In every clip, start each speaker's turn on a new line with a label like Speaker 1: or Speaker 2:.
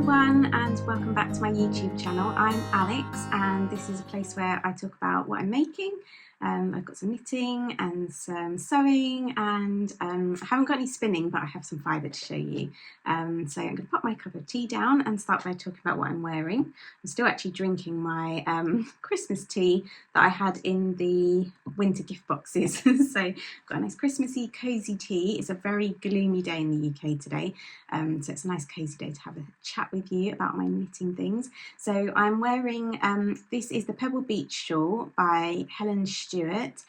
Speaker 1: everyone, and welcome back to my YouTube channel. I'm Alex, and this is a place where I talk about what I'm making. I've got some knitting and some sewing, and I haven't got any spinning, but I have some fibre to show you. So I'm going to put my cup of tea down and start by talking about what I'm wearing. I'm still actually drinking my Christmas tea that I had in the winter gift boxes. So I've got a nice Christmassy cosy tea. It's a very gloomy day in the UK today, so it's a nice cosy day to have a chat with you about my knitting things. So I'm wearing, this is the Pebble Beach shawl by Helen Stewart,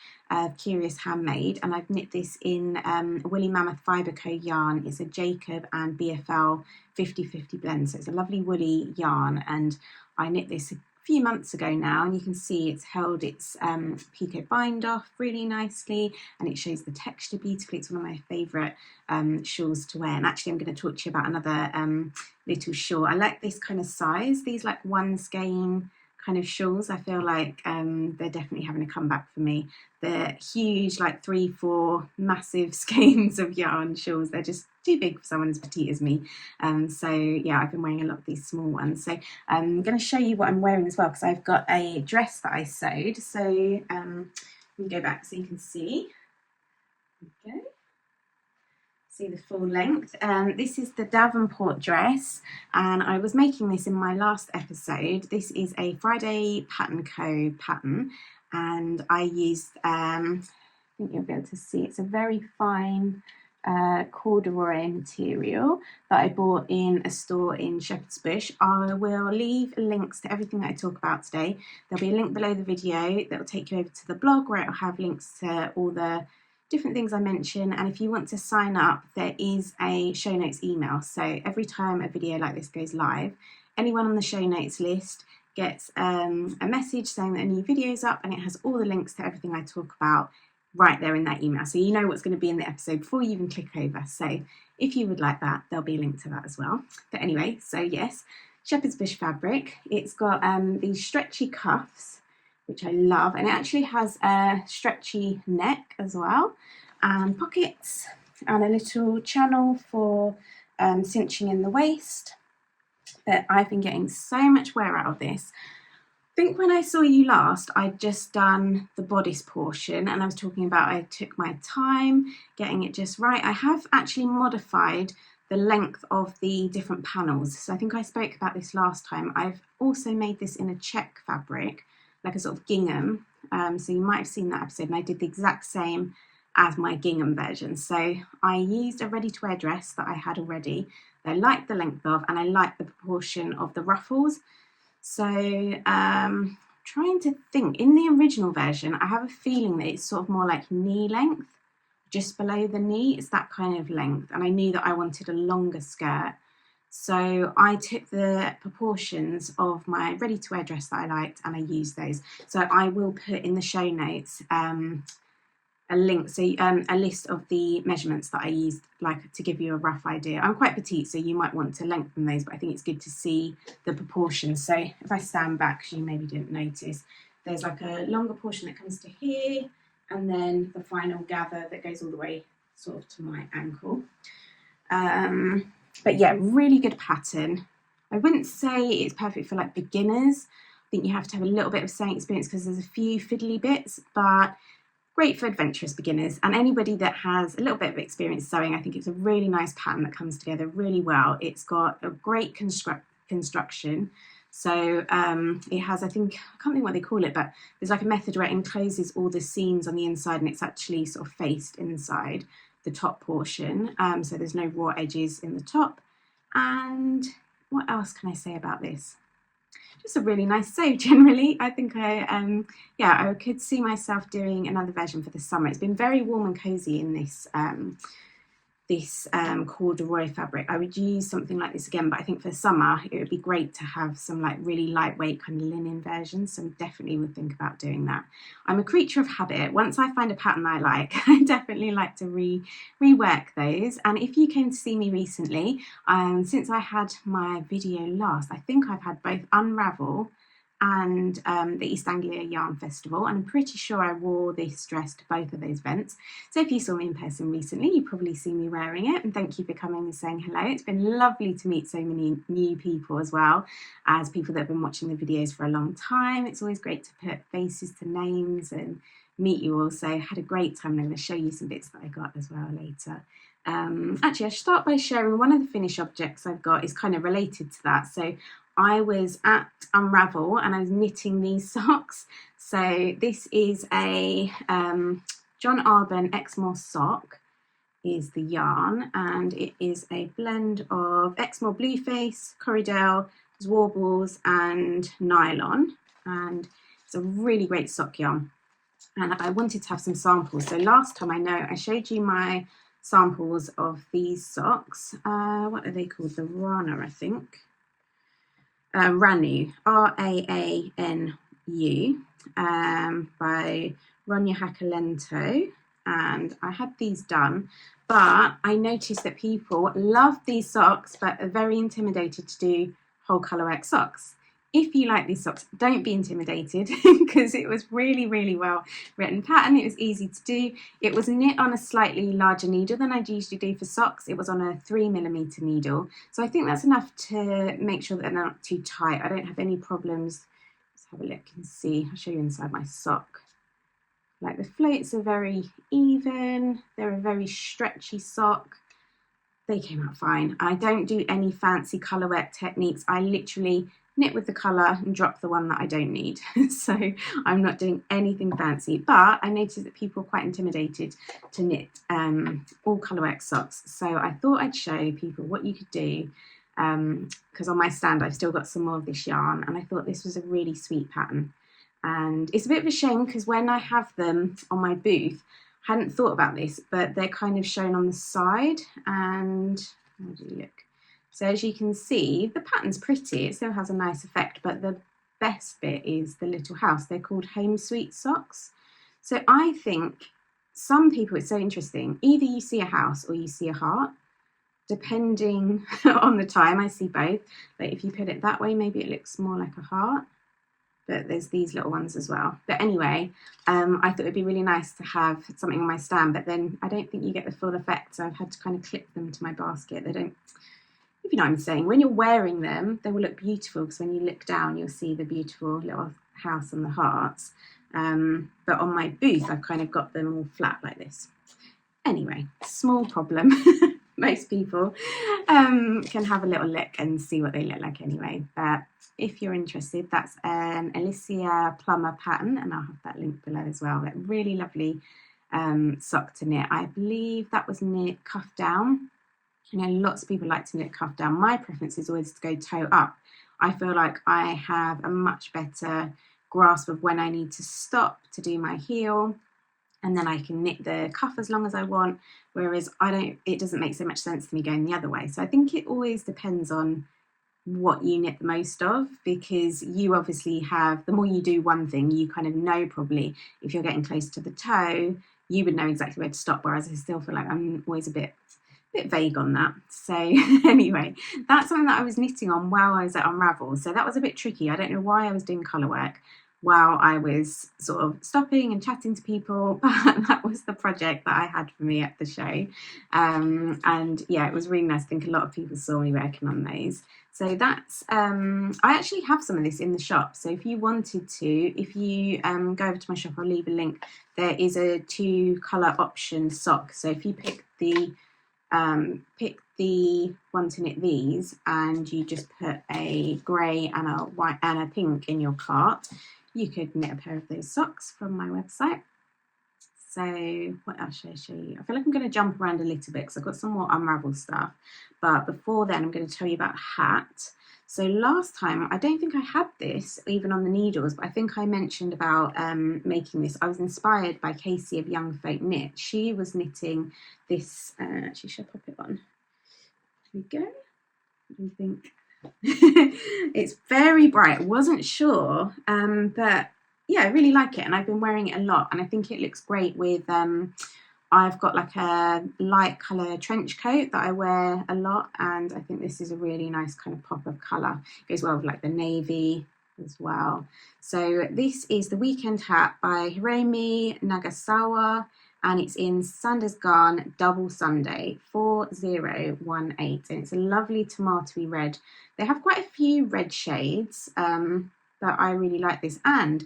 Speaker 1: Curious Handmade, and I've knit this in Woolly Mammoth Fibre Co yarn. It's a Jacob and BFL 50-50 blend, so it's a lovely woolly yarn, and I knit this a few months ago now, and you can see it's held its picot bind off really nicely, and it shows the texture beautifully. It's one of my favourite shawls to wear, and actually I'm going to talk to you about another little shawl. I like this kind of size, these like one skein kind of shawls. I feel like they're definitely having a comeback for me. They're huge, like 3-4 massive skeins of yarn shawls. They're just too big for someone as petite as me. So yeah, I've been wearing a lot of these small ones. So I'm going to show you what I'm wearing as well, because I've got a dress that I sewed. So we go back so you can see. There we go. See the full length. This is the Davenport dress, and I was making this in my last episode. This is a Friday Pattern Co pattern, and I used, I think you'll be able to see, it's a very fine corduroy material that I bought in a store in Shepherd's Bush. I will leave links to everything that I talk about today. There'll be a link below the video that will take you over to the blog, where it'll have links to all the different things I mention, and if you want to sign up, there is a show notes email. So every time a video like this goes live, anyone on the show notes list gets a message saying that a new video is up, and it has all the links to everything I talk about right there in that email, so you know what's going to be in the episode before you even click over. So if you would like that, there'll be a link to that as well. But anyway, so yes, Shepherd's Bush fabric. It's got these stretchy cuffs, which I love, and it actually has a stretchy neck as well, and pockets, and a little channel for cinching in the waist. But I've been getting so much wear out of this. I think when I saw you last, I'd just done the bodice portion, and I was talking about I took my time getting it just right. I have actually modified the length of the different panels, so I think I spoke about this last time. I've also made this in a check fabric, like a sort of gingham, so you might have seen that episode, and I did the exact same as my gingham version. So I used a ready-to-wear dress that I had already that I liked the length of, and I liked the proportion of the ruffles. So trying to think, in the original version I have a feeling that it's sort of more like knee length, just below the knee, it's that kind of length, and I knew that I wanted a longer skirt. So I took the proportions of my ready-to-wear dress that I liked, and I used those. So I will put in the show notes a link, so a list of the measurements that I used, like to give you a rough idea. I'm quite petite, so you might want to lengthen those, but I think it's good to see the proportions. So if I stand back, 'cause you maybe didn't notice, there's like a longer portion that comes to here, and then the final gather that goes all the way sort of to my ankle. But yeah, really good pattern. I wouldn't say it's perfect for like beginners. I think you have to have a little bit of sewing experience because there's a few fiddly bits, but great for adventurous beginners and anybody that has a little bit of experience sewing. I think it's a really nice pattern that comes together really well. It's got a great construction. So it has, I think, I can't think what they call it, but there's like a method where it encloses all the seams on the inside, and it's actually sort of faced inside the top portion, so there's no raw edges in the top. And what else can I say about this? Just a really nice sew generally. I think I could see myself doing another version for the summer. It's been very warm and cozy in this corduroy fabric. I would use something like this again, but I think for summer it would be great to have some like really lightweight kind of linen versions, so definitely would think about doing that. I'm a creature of habit. Once I find a pattern I like, I definitely like to rework those. And if you came to see me recently, since I had my video last, I think I've had both unravel and the East Anglia Yarn Festival, and I'm pretty sure I wore this dress to both of those events. So if you saw me in person recently, you probably see me wearing it, and thank you for coming and saying hello. It's been lovely to meet so many new people as well as people that have been watching the videos for a long time. It's always great to put faces to names and meet you all. So I had a great time, and I'm going to show you some bits that I got as well later. Actually, I should start by sharing one of the finished objects I've got is kind of related to that. So I was at Unravel and I was knitting these socks. So this is a John Arbon Exmoor sock is the yarn, and it is a blend of Exmoor Blueface, Corriedale, Warbles and nylon, and it's a really great sock yarn. And I wanted to have some samples. So last time, I know I showed you my samples of these socks. What are they called? The Rana, I think. Ranu, Raanu, by Ronya Hakalento. And I had these done, but I noticed that people love these socks, but are very intimidated to do whole colourwork socks. If you like these socks, don't be intimidated because it was really, really well written pattern. It was easy to do. It was knit on a slightly larger needle than I'd usually do for socks. It was on a 3mm needle. So I think that's enough to make sure that they're not too tight. I don't have any problems. Let's have a look and see. I'll show you inside my sock. Like the floats are very even. They're a very stretchy sock. They came out fine. I don't do any fancy colourwork techniques. I literally knit with the colour and drop the one that I don't need. So I'm not doing anything fancy, but I noticed that people are quite intimidated to knit all colourwork socks. So I thought I'd show people what you could do, because on my stand I've still got some more of this yarn, and I thought this was a really sweet pattern. And it's a bit of a shame because when I have them on my booth, I hadn't thought about this, but they're kind of shown on the side. And how do you look? So as you can see, the pattern's pretty. It still has a nice effect, but the best bit is the little house. They're called Home Sweet socks. So I think some people, it's so interesting. Either you see a house or you see a heart, depending on the time. I see both. But if you put it that way, maybe it looks more like a heart. But there's these little ones as well. But anyway, I thought it'd be really nice to have something on my stand, but then I don't think you get the full effect. So I've had to kind of clip them to my basket. They don't, if you know what I'm saying, when you're wearing them, they will look beautiful because when you look down, you'll see the beautiful little house and the hearts. But on my booth, I've kind of got them all flat like this. Anyway, small problem. Most people can have a little look and see what they look like anyway. But if you're interested, that's an Alicia Plummer pattern, and I'll have that link below as well. But really lovely sock to knit. I believe that was knit cuff down. You know, lots of people like to knit cuff down. My preference is always to go toe up. I feel like I have a much better grasp of when I need to stop to do my heel, and then I can knit the cuff as long as I want, whereas it doesn't make so much sense to me going the other way. So I think it always depends on what you knit the most of, because you obviously have, the more you do one thing, you kind of know probably if you're getting close to the toe, you would know exactly where to stop, whereas I still feel like I'm always a bit vague on that. So anyway, that's something that I was knitting on while I was at Unravel. So that was a bit tricky. I don't know why I was doing colour work while I was sort of stopping and chatting to people, but that was the project that I had for me at the show. And yeah, it was really nice. I think a lot of people saw me working on those. So that's, I actually have some of this in the shop. So if you wanted to, if you go over to my shop, I'll leave a link. There is a 2-colour option sock. So if you pick the one to knit these, and you just put a grey and a white and a pink in your cart, you could knit a pair of those socks from my website. So what else should I show you? I feel like I'm going to jump around a little bit because I've got some more Unravel stuff. But before then, I'm going to tell you about a hat. So last time, I don't think I had this even on the needles, but I think I mentioned about making this. I was inspired by Casey of Young Folk Knit. She was knitting this, actually, should I pop it on? Here we go. What do you think? It's very bright. I wasn't sure, but yeah, I really like it, and I've been wearing it a lot, and I think it looks great with I've got like a light colour trench coat that I wear a lot, and I think this is a really nice kind of pop of colour. It goes well with like the navy as well. So this is the Weekend Hat by Hiromi Nagasawa, and it's in Sanders Garn Double Sunday 4018, and it's a lovely tomatoey red. They have quite a few red shades, but I really like this, and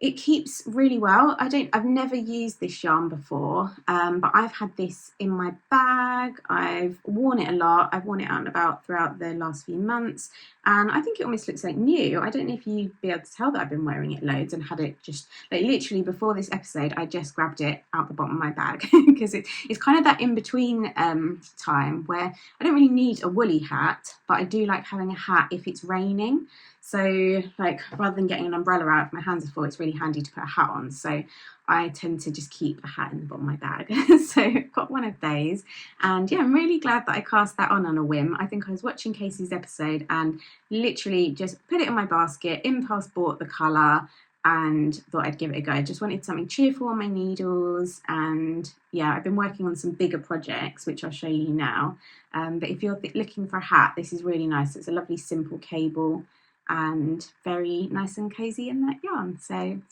Speaker 1: it keeps really well. I've never used this yarn before, but I've had this in my bag. I've worn it a lot. I've worn it out and about throughout the last few months, and I think it almost looks like new. I don't know if you'd be able to tell that I've been wearing it loads and had it just like literally before this episode. I just grabbed it out the bottom of my bag because it's kind of that in between time where I don't really need a woolly hat, but I do like having a hat if it's raining. So like rather than getting an umbrella out if my hands are full, it's really handy to put a hat on. So I tend to just keep a hat in the bottom of my bag. So I've got one of those, and yeah, I'm really glad that I cast that on a whim. I think I was watching Casey's episode and literally just put it in my basket, impulse bought the colour and thought I'd give it a go. I just wanted something cheerful on my needles, and yeah, I've been working on some bigger projects which I'll show you now. But if you're looking for a hat, this is really nice. It's a lovely simple cable and very nice and cozy in that yarn. So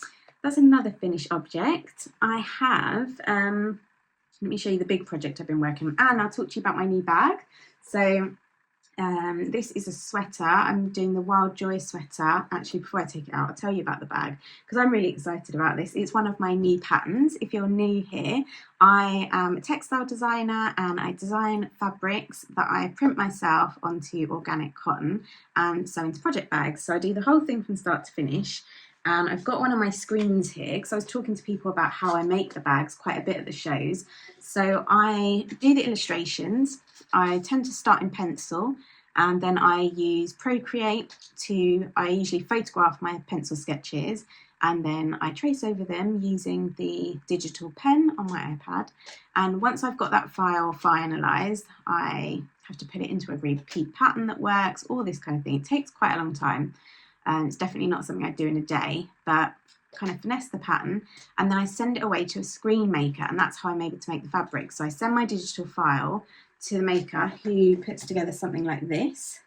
Speaker 1: that's another finished object. I have, let me show you the big project I've been working on, and I'll talk to you about my new bag. So this is a sweater. I'm doing the Wild Joy sweater. Actually, before I take it out, I'll tell you about the bag because I'm really excited about this. It's one of my new patterns. If you're new here, I am a textile designer and I design fabrics that I print myself onto organic cotton and sew into project bags. So I do the whole thing from start to finish. And I've got one of my screens here because I was talking to people about how I make the bags quite a bit at the shows. So I do the illustrations. I tend to start in pencil, and then I use Procreate I usually photograph my pencil sketches, and then I trace over them using the digital pen on my iPad. And once I've got that file finalised, I have to put it into a repeat pattern that works, all this kind of thing. It takes quite a long time. It's definitely not something I do in a day, but kind of finesse the pattern, and then I send it away to a screen maker, and that's how I'm able to make the fabric. So I send my digital file to the maker, who puts together something like this,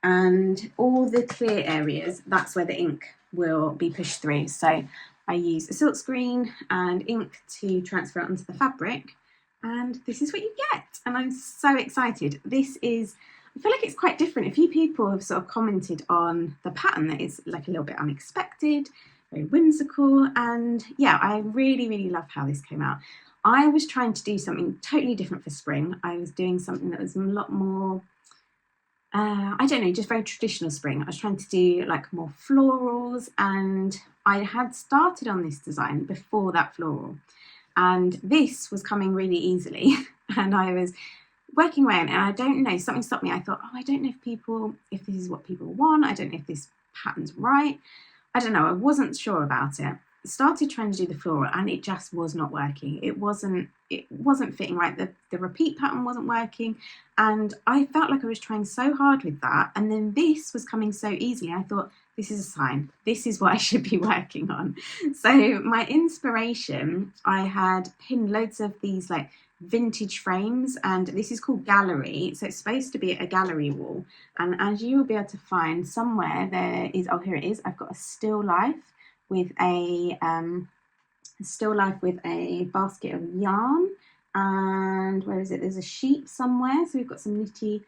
Speaker 1: and all the clear areas, that's where the ink will be pushed through. So I use a silk screen and ink to transfer it onto the fabric, and this is what you get, and I'm so excited. I feel like it's quite different. A few people have sort of commented on the pattern that it's like a little bit unexpected, very whimsical, and yeah, I really, really love how this came out. I was trying to do something totally different for spring. I was doing something that was a lot more, I don't know, just very traditional spring. I was trying to do like more florals, and I had started on this design before that floral, and this was coming really easily, and I was working away on it, and I don't know, something stopped me. I thought, I don't know if this is what people want. I don't know if this pattern's right. I don't know. I wasn't sure about it. Started trying to do the floral, and it just was not working. It wasn't fitting right. The repeat pattern wasn't working, and I felt like I was trying so hard with that, and then this was coming so easily. I thought, this is a sign. This is what I should be working on. So my inspiration, I had pinned loads of these like vintage frames, and this is called gallery, so it's supposed to be a gallery wall, and as you will be able to find somewhere, there is, oh here it is, I've got a still life with a basket of yarn, and where is it, there's a sheep somewhere, so we've got some nitty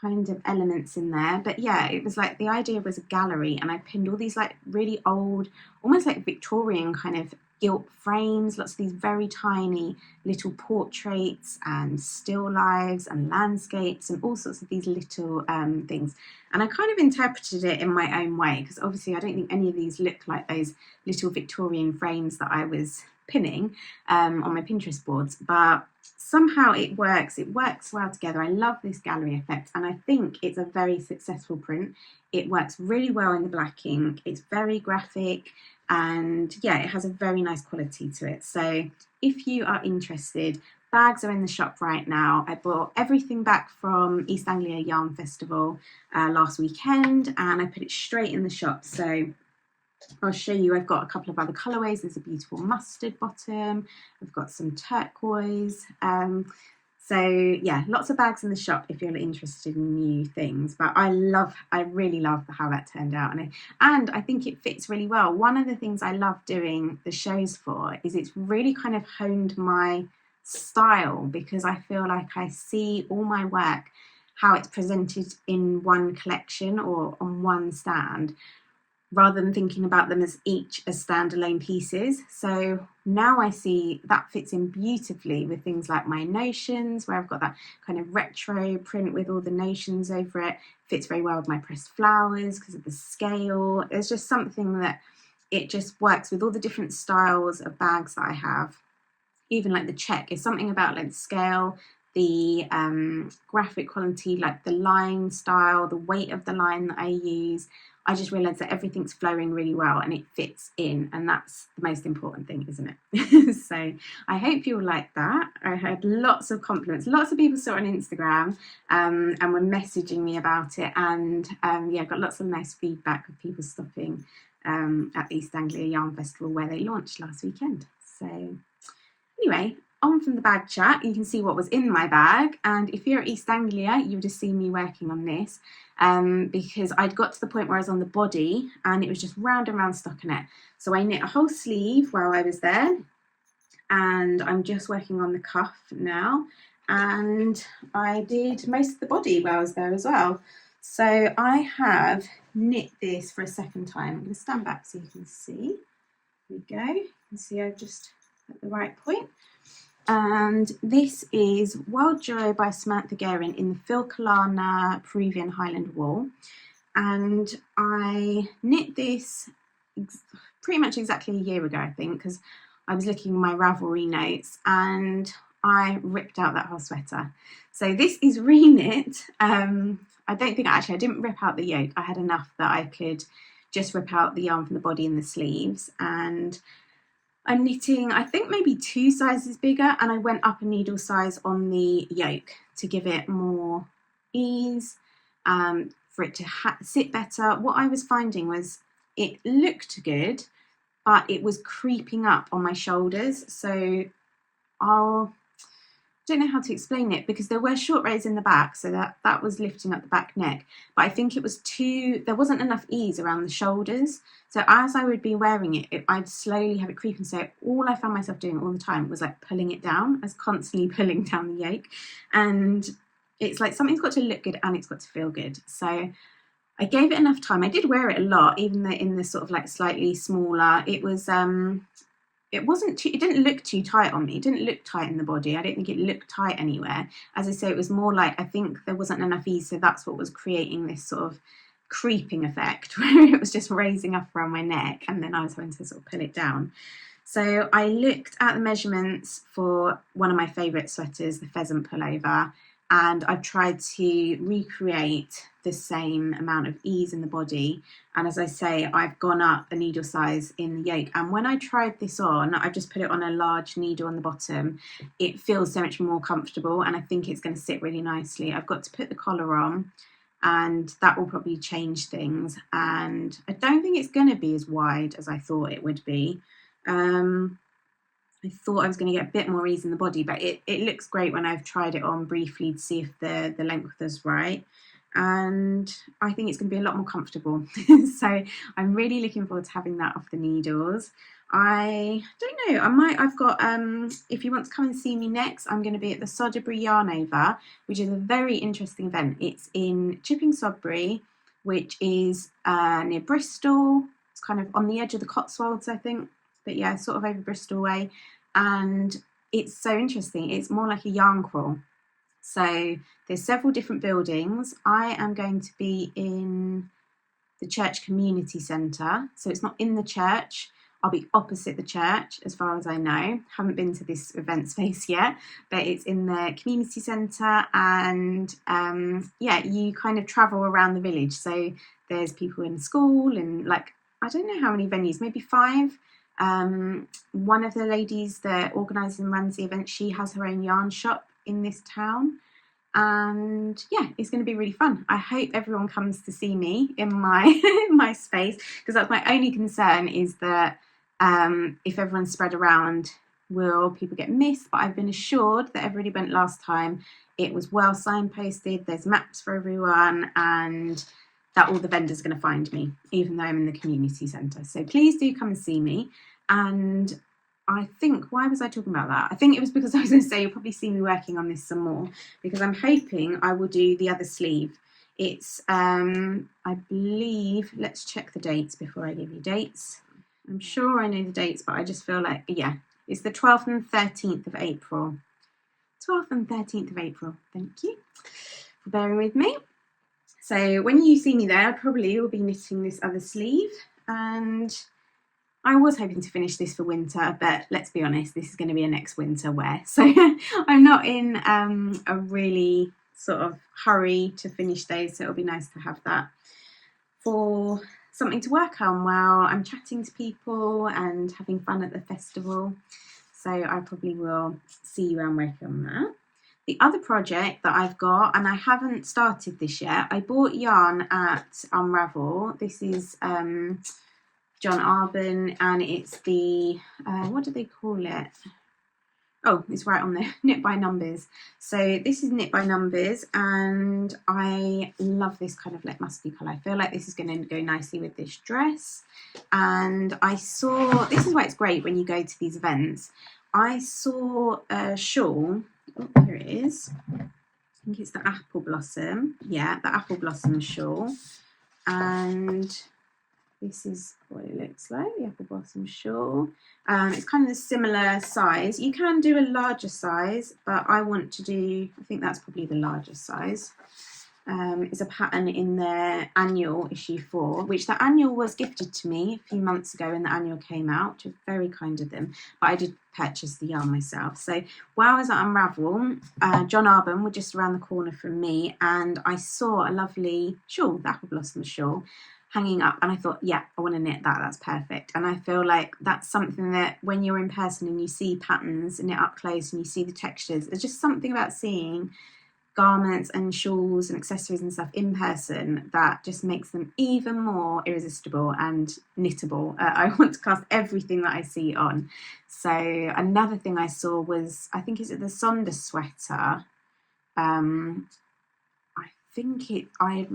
Speaker 1: kind of elements in there. But yeah, it was like the idea was a gallery, and I pinned all these like really old, almost like Victorian kind of gilt frames, lots of these very tiny little portraits and still lives and landscapes and all sorts of these little things. And I kind of interpreted it in my own way, because obviously I don't think any of these look like those little Victorian frames that I was pinning on my Pinterest boards, but somehow it works well together. I love this gallery effect, and I think it's a very successful print. It works really well in the black ink, it's very graphic, and yeah, it has a very nice quality to it. So if you are interested, bags are in the shop right now. I bought everything back from East Anglia Yarn Festival last weekend, and I put it straight in the shop. So I'll show you, I've got a couple of other colourways. There's a beautiful mustard bottom, I've got some turquoise. So yeah, lots of bags in the shop if you're interested in new things. But I really love how that turned out, and I think it fits really well. One of the things I love doing the shows for is it's really kind of honed my style, because I feel like I see all my work, how it's presented in one collection or on one stand, rather than thinking about them as each as standalone pieces. So now I see that fits in beautifully with things like my notions, where I've got that kind of retro print with all the notions over it. Fits very well with my pressed flowers because of the scale. There's just something that it just works with all the different styles of bags that I have. Even like the check is something about like the scale, the graphic quality, like the line style, the weight of the line that I use. I just realised that everything's flowing really well and it fits in, and that's the most important thing, isn't it? So I hope you'll like that. I heard lots of compliments. Lots of people saw it on Instagram and were messaging me about it, and yeah, got lots of nice feedback of people stopping at the East Anglia Yarn Festival where they launched last weekend. So anyway, on from the bag chat, you can see what was in my bag. And if you're at East Anglia, you would have seen me working on this because I'd got to the point where I was on the body and it was just round and round stockinette. So I knit a whole sleeve while I was there, and I'm just working on the cuff now. And I did most of the body while I was there as well. So I have knit this for a second time. I'm going to stand back so you can see. Here we go. You can see I've just at the right point. And this is Wild Joy by Samantha Guerin in the Filcolana Peruvian Highland wool. And I knit this pretty much exactly a year ago, I think, because I was looking at my Ravelry notes and I ripped out that whole sweater. So this is reknit. I don't think I didn't rip out the yoke. I had enough that I could just rip out the yarn from the body and the sleeves. And I'm knitting, I think maybe 2 sizes bigger, and I went up a needle size on the yoke to give it more ease, for it to sit better. What I was finding was it looked good, but it was creeping up on my shoulders. So I don't know how to explain it, because there were short rays in the back, so that was lifting up the back neck, but I think it was there wasn't enough ease around the shoulders. So as I would be wearing it, I'd slowly have it creeping. So all I found myself doing all the time was like pulling it down. I was constantly pulling down the yoke, and it's like something's got to look good and it's got to feel good. So I gave it enough time. I did wear it a lot, even though in this sort of like slightly smaller. It was it didn't look too tight on me. It didn't look tight in the body. I don't think it looked tight anywhere. As I say, it was more like, I think there wasn't enough ease, so that's what was creating this sort of creeping effect where it was just raising up around my neck and then I was having to sort of pull it down. So I looked at the measurements for one of my favourite sweaters, the pheasant pullover, and I've tried to recreate the same amount of ease in the body. And as I say, I've gone up a needle size in the yoke. And when I tried this on, I've just put it on a large needle on the bottom. It feels so much more comfortable, and I think it's going to sit really nicely. I've got to put the collar on, and that will probably change things. And I don't think it's going to be as wide as I thought it would be. I thought I was going to get a bit more ease in the body, but it looks great when I've tried it on briefly to see if the length is right. And I think it's going to be a lot more comfortable. So I'm really looking forward to having that off the needles. I don't know, I've got, if you want to come and see me next, I'm going to be at the Sodbury Yarn Over, which is a very interesting event. It's in Chipping Sodbury, which is near Bristol. It's kind of on the edge of the Cotswolds, I think. But yeah, sort of over Bristol way. And it's so interesting. It's more like a yarn crawl. So there's several different buildings. I am going to be in the church community centre. So it's not in the church. I'll be opposite the church as far as I know. Haven't been to this event space yet, but it's in the community centre. And yeah, you kind of travel around the village. So there's people in school and like, I don't know how many venues, maybe 5. One of the ladies that organises and runs the event, she has her own yarn shop in this town, and yeah, it's going to be really fun. I hope everyone comes to see me in my my space, because that's my only concern, is that if everyone's spread around, will people get missed, but I've been assured that everybody went last time. It was well signposted, there's maps for everyone, and that all the vendors are going to find me, even though I'm in the community centre. So please do come and see me. And I think, why was I talking about that? I think it was because I was going to say you'll probably see me working on this some more, because I'm hoping I will do the other sleeve. It's, I believe, let's check the dates before I give you dates. I'm sure I know the dates, but I just feel like, yeah, it's the 12th and 13th of April. 12th and 13th of April. Thank you for bearing with me. So when you see me there, I probably will be knitting this other sleeve, and I was hoping to finish this for winter, but let's be honest, this is going to be a next winter wear. So I'm not in a really sort of hurry to finish those, so it'll be nice to have that for something to work on while I'm chatting to people and having fun at the festival. So I probably will see you around working on that. The other project that I've got, and I haven't started this yet, I bought yarn at Unravel. This is John Arbon, and it's the, what do they call it? Oh, it's right on there, Knit by Numbers. So this is Knit by Numbers, and I love this kind of like musky colour. I feel like this is going to go nicely with this dress. And I saw, this is why it's great when you go to these events. I saw a shawl, oh, here it is. I think it's the Apple Blossom. Yeah, the Apple Blossom shawl. And this is what it looks like, the Apple Blossom shawl. It's kind of a similar size. You can do a larger size, but I want to do, I think that's probably the largest size. It's a pattern in their annual issue 4, which the annual was gifted to me a few months ago when the annual came out, which was very kind of them. But I did purchase the yarn myself. So while I was at Unravel, John Arbon were just around the corner from me, and I saw a lovely shawl, the Apple Blossom shawl, hanging up, and I thought, yeah, I want to knit that, that's perfect. And I feel like that's something that when you're in person and you see patterns and knit up close and you see the textures, there's just something about seeing garments and shawls and accessories and stuff in person that just makes them even more irresistible and knittable. I want to cast everything that I see on. So another thing I saw was, I think it's the Sonder sweater. I think it, I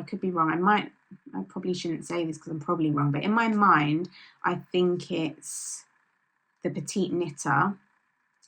Speaker 1: could be wrong. I probably shouldn't say this because I'm probably wrong, but in my mind, I think it's the Petite Knitter,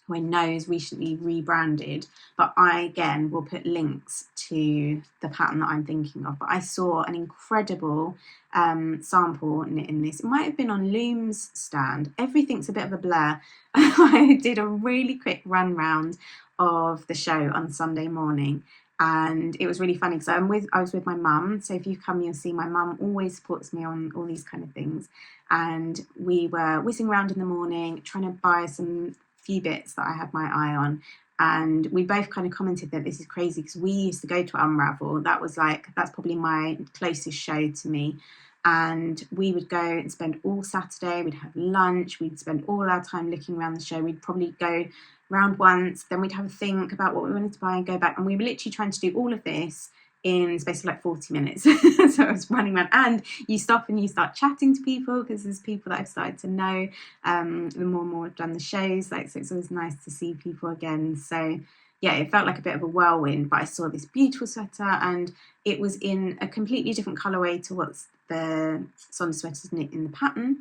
Speaker 1: who I know is recently rebranded, but I, again, will put links to the pattern that I'm thinking of. But I saw an incredible sample knit in this. It might have been on Loom's stand. Everything's a bit of a blur. I did a really quick run round of the show on Sunday morning, and it was really funny because I was with my mum. So if you come, you'll see my mum always supports me on all these kind of things. And we were whizzing around in the morning trying to buy some few bits that I had my eye on, and we both kind of commented that this is crazy because we used to go to Unravel. That's probably my closest show to me, and we would go and spend all Saturday, we'd have lunch, we'd spend all our time looking around the show. We'd probably go round once, then we'd have a think about what we wanted to buy and go back, and we were literally trying to do all of this in the space of like 40 minutes. So I was running around, and you stop and you start chatting to people because there's people that I've started to know the more and more I've done the shows, so it's always nice to see people again. So yeah, it felt like a bit of a whirlwind, but I saw this beautiful sweater and it was in a completely different colourway to what's the Sonder sweaters knit in the pattern,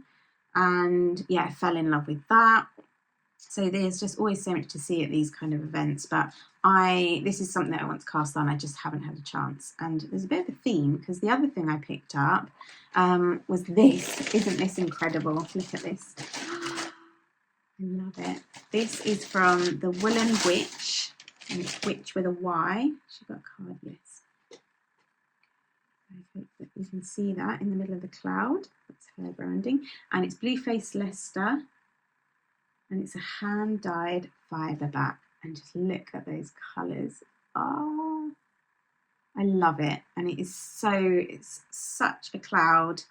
Speaker 1: and yeah, I fell in love with that. So there's just always so much to see at these kind of events, but this is something that I want to cast on. I just haven't had a chance. And there's a bit of a theme because the other thing I picked up was this. Isn't this incredible? Look at this. I love it. This is from the Woolen Witch, and it's Witch with a Y. She's got a card list. I hope that you can see that in the middle of the cloud. That's her branding. And it's Blueface Leicester. And it's a hand-dyed fibre back. And just look at those colours. Oh, I love it. And it's such a cloud.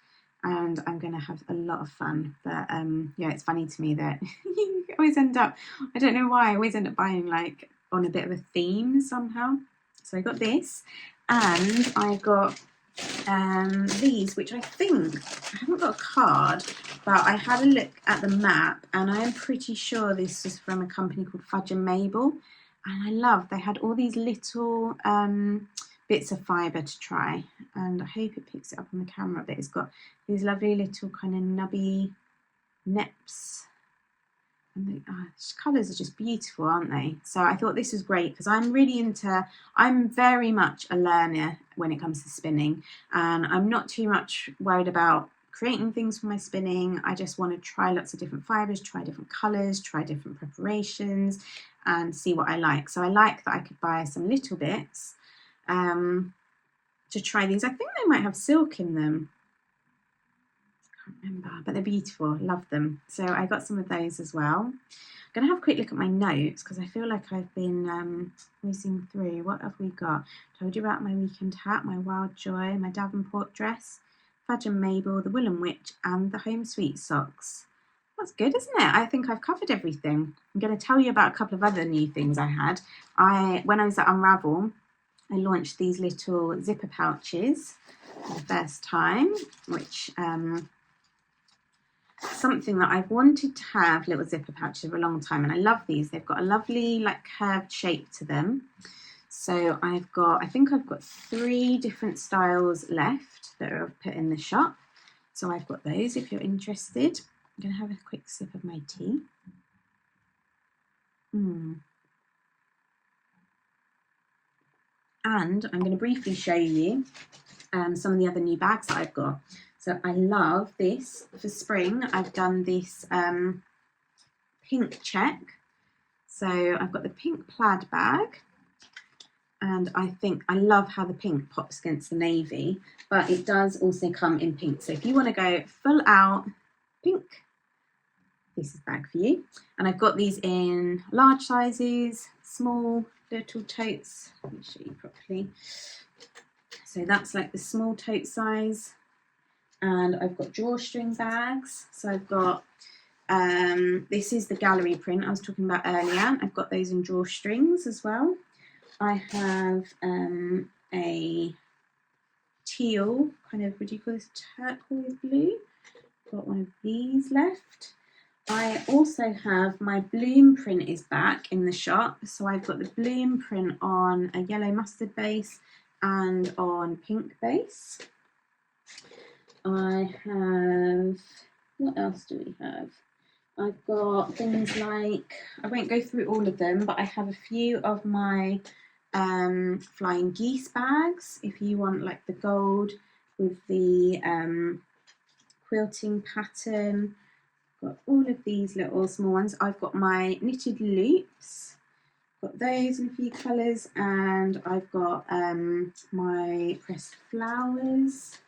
Speaker 1: And I'm going to have a lot of fun. But yeah, it's funny to me that you always end up, I don't know why, I always end up buying like on a bit of a theme somehow. So I got this. And I got these, which I think, I haven't got a card, but I had a look at the map and I am pretty sure this is from a company called Fudge and Mabel, and I love, they had all these little bits of fibre to try, and I hope it picks it up on the camera, but it's got these lovely little kind of nubby neps, and the colours are just beautiful, aren't they? So I thought this was great because I'm very much a learner when it comes to spinning, and I'm not too much worried about creating things for my spinning. I just want to try lots of different fibres, try different colours, try different preparations and see what I like. So I like that I could buy some little bits to try these. I think they might have silk in them. I can't remember, but they're beautiful. Love them. So I got some of those as well. I'm going to have a quick look at my notes because I feel like I've been whizzing through. What have we got? Told you about my weekend hat, my Wild Joy, my Davenport dress, Fudge and Mabel, the Woollen Witch, and the Home Sweet socks. That's good, isn't it? I think I've covered everything. I'm going to tell you about a couple of other new things I had. When I was at Unravel, I launched these little zipper pouches for the first time, which something that I've wanted to have, little zipper pouches, for a long time, and I love these. They've got a lovely like curved shape to them. So I think I've got 3 different styles left that I've put in the shop. So I've got those if you're interested. I'm going to have a quick sip of my tea. And I'm going to briefly show you some of the other new bags that I've got. So I love this for spring. I've done this pink check. So I've got the pink plaid bag, and I love how the pink pops against the navy, but it does also come in pink. So if you want to go full out pink, this is bag for you. And I've got these in large sizes, small, little totes. Let me show you properly. So that's like the small tote size. And I've got drawstring bags. So I've got, this is the gallery print I was talking about earlier. I've got those in drawstrings as well. I have a teal, kind of, what do you call this, turquoise blue. Got one of these left. I also have my bloom print is back in the shop. So I've got the bloom print on a yellow mustard base and on pink base. I have, what else do we have? I've got things like, I won't go through all of them, but I have a few of my flying geese bags. If you want like the gold with the quilting pattern, got all of these little small ones. I've got my knitted loops, got those in a few colours, and I've got my pressed flowers.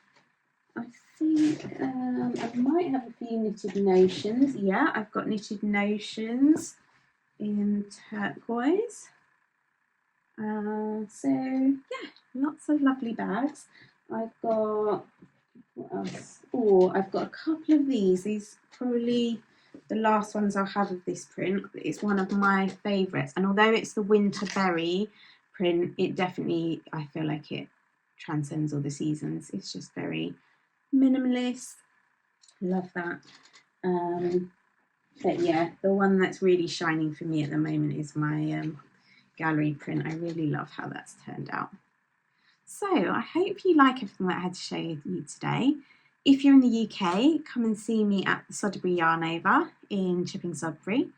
Speaker 1: I think I might have a few knitted notions. Yeah, I've got knitted notions in turquoise. So yeah, lots of lovely bags. I've got, what else? Oh, I've got a couple of these. These probably the last ones I'll have of this print. It's one of my favourites, and although it's the winter berry print, it definitely, I feel like it transcends all the seasons. It's just very minimalist. Love that. But yeah, the one that's really shining for me at the moment is my gallery print. I really love how that's turned out. So I hope you like everything that I had to show you today. If you're in the UK, come and see me at the Sodbury Yarn Over in Chipping Sodbury,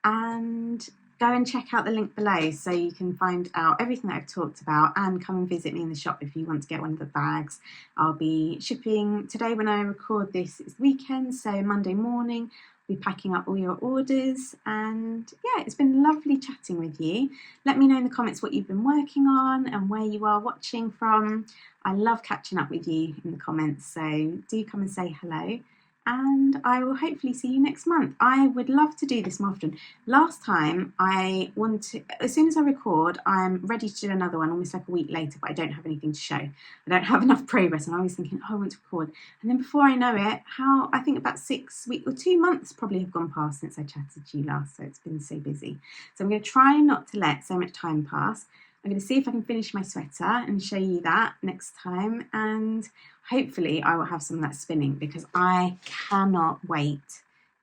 Speaker 1: and go and check out the link below so you can find out everything that I've talked about, and come and visit me in the shop if you want to get one of the bags. I'll be shipping today when I record this. It's the weekend, so Monday morning I'll be packing up all your orders. And yeah, it's been lovely chatting with you. Let me know in the comments what you've been working on and where you are watching from. I love catching up with you in the comments, so do come and say hello. And I will hopefully see you next month. I would love to do this more often. Last time as soon as I record, I'm ready to do another one almost like a week later, but I don't have anything to show. I don't have enough progress, and I was thinking, oh, I want to record. And then before I know it, I think about 6 weeks or 2 months probably have gone past since I chatted to you last, so it's been so busy. So I'm going to try not to let so much time pass. I'm going to see if I can finish my sweater and show you that next time, and hopefully I will have some of that spinning because I cannot wait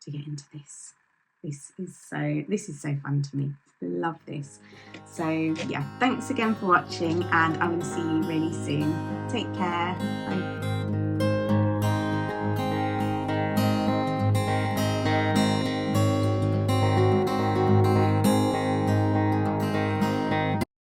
Speaker 1: to get into this. This is so fun to me. Love this. So yeah, thanks again for watching, and I'm going to see you really soon. Take care. Bye.